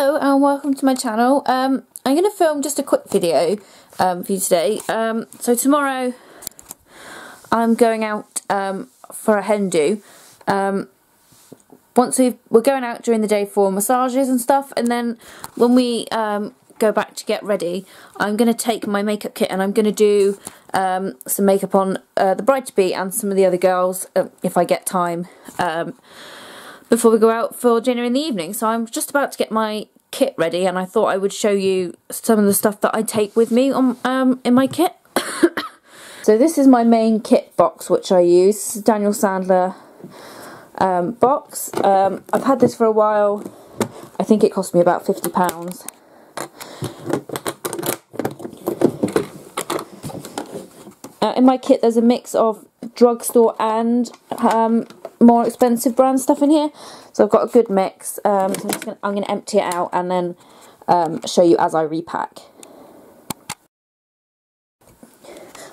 Hello and welcome to my channel. I'm going to film just a quick video for you today. So tomorrow I'm going out for a hen do. We're going out during the day for massages and stuff, and then when we go back to get ready, I'm going to take my makeup kit and I'm going to do some makeup on the bride-to-be and some of the other girls if I get time before we go out for dinner in the evening. So I'm just about to get my kit ready, and I thought I would show you some of the stuff that I take with me on in my kit. So this is my main kit box which I use. This is Daniel Sandler box. I've had this for a while. I think it cost me about £50. In my kit there's a mix of drugstore and more expensive brand stuff in here, so I've got a good mix. So I'm going to empty it out and then show you as I repack.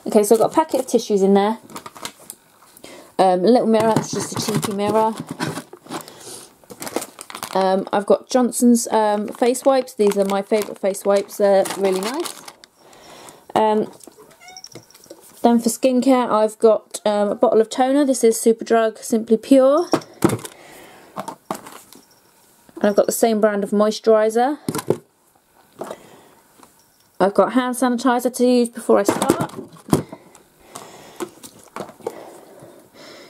Okay, so I've got a packet of tissues in there, a little mirror, it's just a cheapy mirror. I've got Johnson's face wipes. These are my favourite face wipes, they're really nice. Then for skincare I've got a bottle of toner. This is Superdrug Simply Pure. And I've got the same brand of moisturiser. I've got hand sanitizer to use before I start.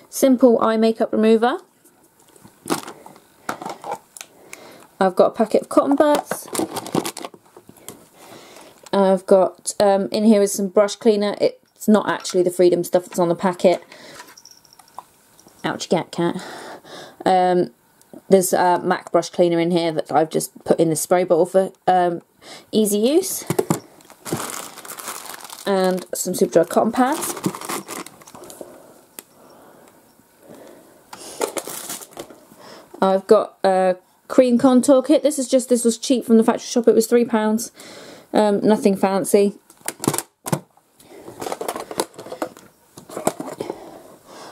Simple eye makeup remover. I've got a packet of cotton buds. I've got, in here is some brush cleaner. It's not actually the Freedom stuff that's on the packet. Ouch, you get, cat. There's a MAC brush cleaner in here that I've just put in the spray bottle for easy use. And some Superdrug cotton pads. I've got a cream contour kit. This was cheap from the factory shop. It was £3. Nothing fancy.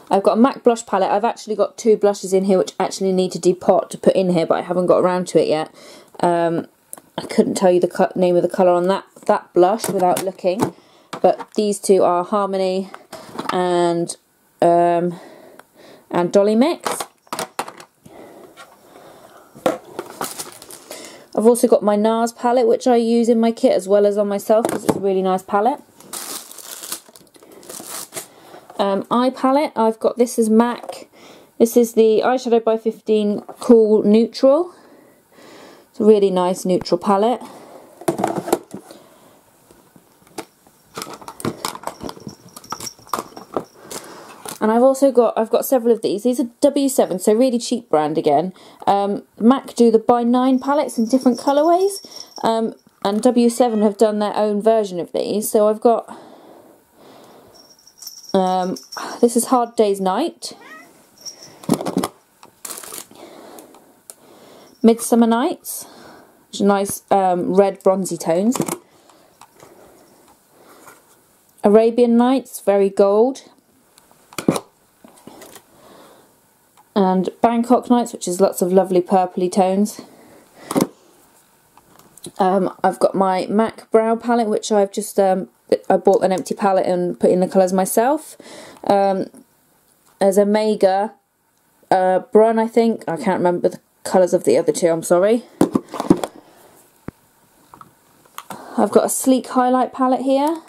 I've got a MAC blush palette. I've actually got two blushes in here which actually need to depot to put in here, but I haven't got around to it yet. I couldn't tell you the name of the colour on that blush without looking, but these two are Harmony and Dolly Mix. I've also got my NARS palette which I use in my kit as well as on myself because it's a really nice palette. Eye palette, I've got, this is MAC. This is the Eyeshadow by 15 Cool Neutral. It's a really nice neutral palette. And I've got several of these. These are W7, so really cheap brand again. MAC do the by 9 palettes in different colourways, and W7 have done their own version of these. So I've got this is Hard Day's Night, Midsummer Nights, which are nice red bronzy tones, Arabian Nights, very gold, and Bangkok Nights, which is lots of lovely purpley tones. I've got my MAC brow palette, which I've just I bought an empty palette and put in the colours myself. There's a Mega Brun, I think. I can't remember the colours of the other two, I'm sorry. I've got a sleek highlight palette here.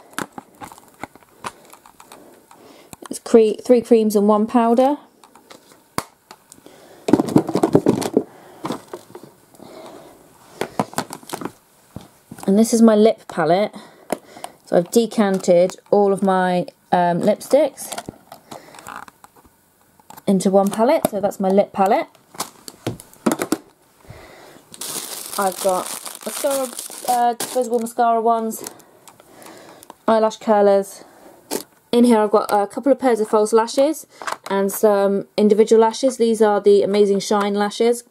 It's 3 creams and 1 powder. And this is my lip palette. So I've decanted all of my lipsticks into one palette. So that's my lip palette. I've got mascara, disposable mascara ones, eyelash curlers. In here I've got a couple of pairs of false lashes and some individual lashes. These are the Amazing Shine lashes.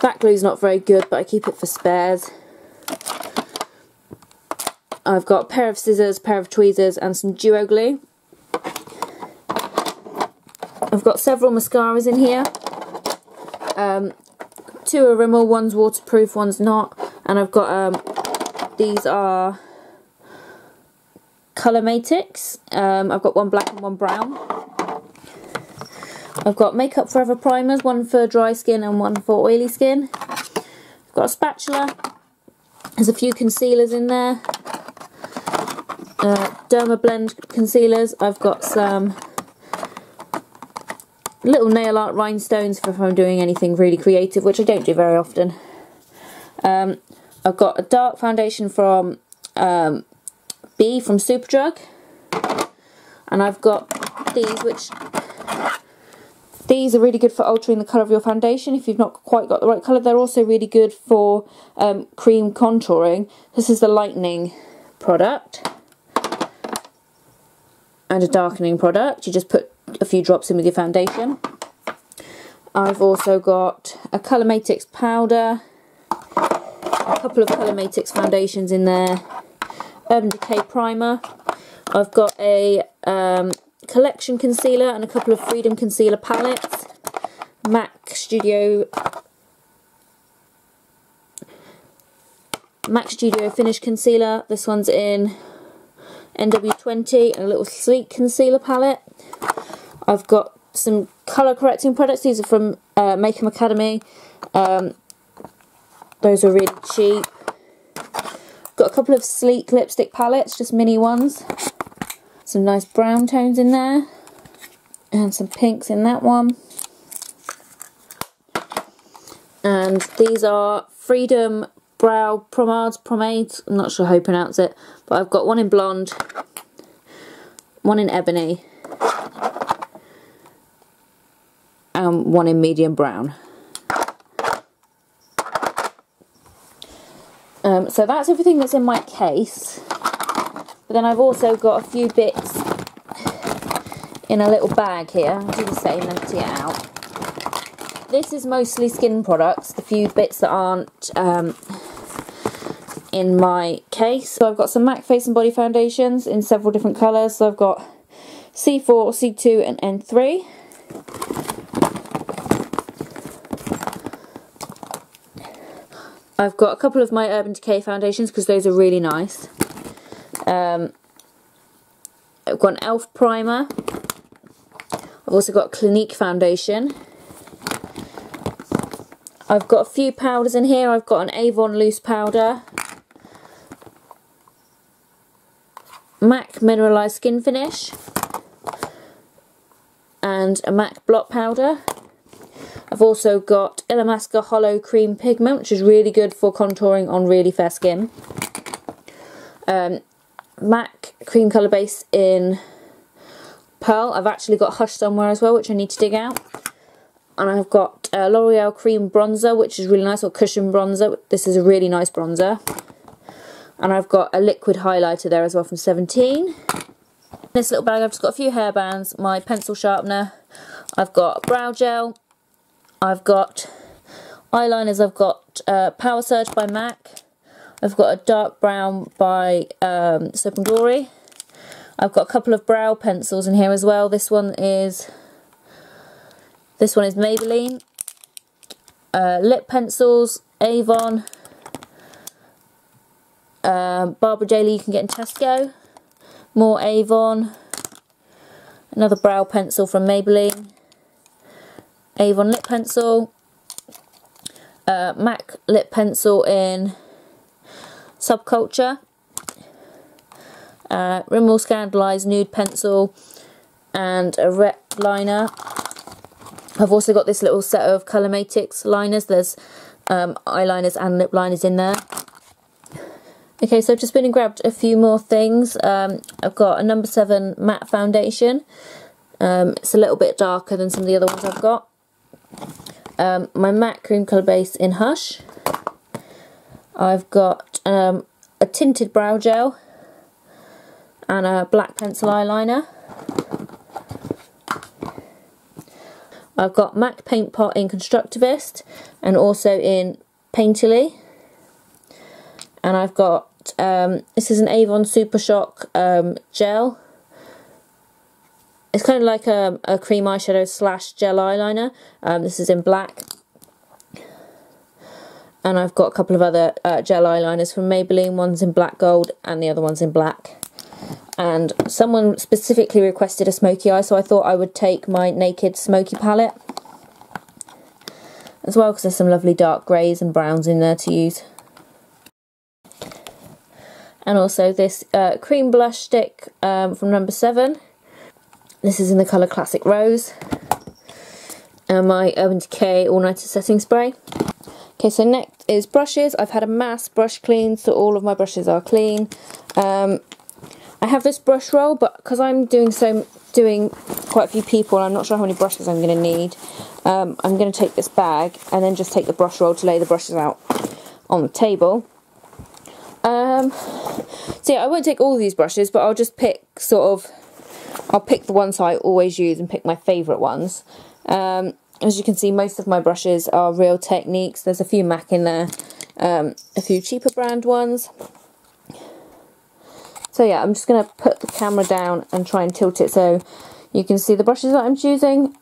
That glue's not very good, but I keep it for spares. I've got a pair of scissors, pair of tweezers and some duo glue. I've got several mascaras in here. two are Rimmel, one's waterproof, one's not. And I've got, these are Colour Matix. I've got one black and one brown. I've got Makeup Forever primers, one for dry skin and one for oily skin. I've got a spatula. There's a few concealers in there. Dermablend concealers. I've got some little nail art rhinestones for if I'm doing anything really creative, which I don't do very often. I've got a dark foundation from B from Superdrug, and I've got these are really good for altering the colour of your foundation if you've not quite got the right colour. They're also really good for cream contouring. This is the lightening product and a darkening product. You just put a few drops in with your foundation. I've also got a Colour Matix powder, a couple of Colour Matix foundations in there, Urban Decay primer. I've got a collection concealer and a couple of Freedom concealer palettes, MAC Studio Finish concealer. This one's in NW20, and a little Sleek concealer palette. I've got some colour correcting products. These are from Makeup Academy. Those are really cheap. Got a couple of Sleek lipstick palettes, just mini ones. Some nice brown tones in there. And some pinks in that one. And these are Freedom Brow Pomades. I'm not sure how you pronounce it. But I've got one in blonde, one in ebony, and one in medium brown. So that's everything that's in my case. But then I've also got a few bits in a little bag here. I'll do the same, empty it out. This is mostly skin products, the few bits that aren't in my case. So I've got some MAC Face and Body foundations in several different colours. So I've got C4, C2 and N3. I've got a couple of my Urban Decay foundations because those are really nice. I've got an e.l.f. primer. I've also got a Clinique foundation. I've got a few powders in here. I've got an Avon loose powder, MAC Mineralized Skin Finish, and a MAC blot powder. I've also got Illamasqua Hollow Cream Pigment, which is really good for contouring on really fair skin. MAC Cream Colour Base in Pearl. I've actually got Hush somewhere as well, which I need to dig out. And I've got L'Oreal Cream Bronzer, which is really nice, or Cushion Bronzer. This is a really nice bronzer. And I've got a liquid highlighter there as well from 17. In this little bag I've just got a few hairbands, my pencil sharpener, I've got brow gel, I've got eyeliners, I've got Power Surge by MAC, I've got a dark brown by Soap & Glory. I've got a couple of brow pencils in here as well. This one is Maybelline. Lip pencils, Avon. Barbara Daly you can get in Tesco. More Avon. Another brow pencil from Maybelline. Avon lip pencil. MAC lip pencil in Subculture. Rimmel Scandalised nude pencil and a red liner. I've also got this little set of Colour Matix liners. There's eyeliners and lip liners in there. Okay, so I've just been and grabbed a few more things. I've got a number 7 matte foundation. It's a little bit darker than some of the other ones I've got. My MAC Cream Colour Base in Hush. I've got a tinted brow gel and a black pencil eyeliner. I've got MAC Paint Pot in Constructivist and also in Painterly. And I've got, this is an Avon Super Shock gel. It's kind of like a cream eyeshadow slash gel eyeliner. This is in black. and I've got a couple of other gel eyeliners from Maybelline. One's in black gold and the other one's in black. And someone specifically requested a smoky eye, so I thought I would take my Naked Smoky palette as well, because there's some lovely dark greys and browns in there to use. And also this cream blush stick from number 7. This is in the colour Classic Rose. And my Urban Decay All Nighter Setting Spray. Okay, so next is brushes. I've had a mass brush clean, so all of my brushes are clean. I have this brush roll, but because I'm doing quite a few people, I'm not sure how many brushes I'm going to need. I'm going to take this bag and then just take the brush roll to lay the brushes out on the table. So yeah, I won't take all these brushes, but I'll just pick I'll pick the ones I always use and pick my favourite ones. As you can see, most of my brushes are Real Techniques. There's a few MAC in there, a few cheaper brand ones. So yeah, I'm just going to put the camera down and try and tilt it so you can see the brushes that I'm choosing.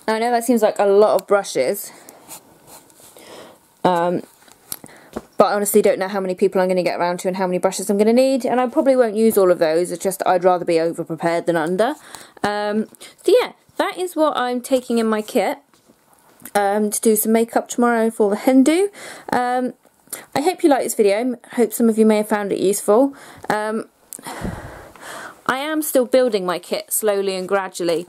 Now, I know that seems like a lot of brushes, but I honestly don't know how many people I'm going to get around to and how many brushes I'm going to need, and I probably won't use all of those. It's just I'd rather be over prepared than under. So yeah, that is what I'm taking in my kit to do some makeup tomorrow for the hen do. I hope you liked this video. I hope some of you may have found it useful. I am still building my kit slowly and gradually.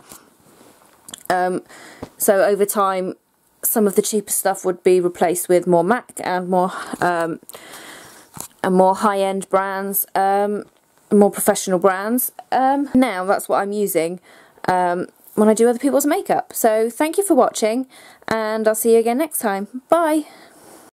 So over time, some of the cheaper stuff would be replaced with more MAC and more high-end brands, more professional brands. Now that's what I'm using when I do other people's makeup. So thank you for watching, and I'll see you again next time. Bye!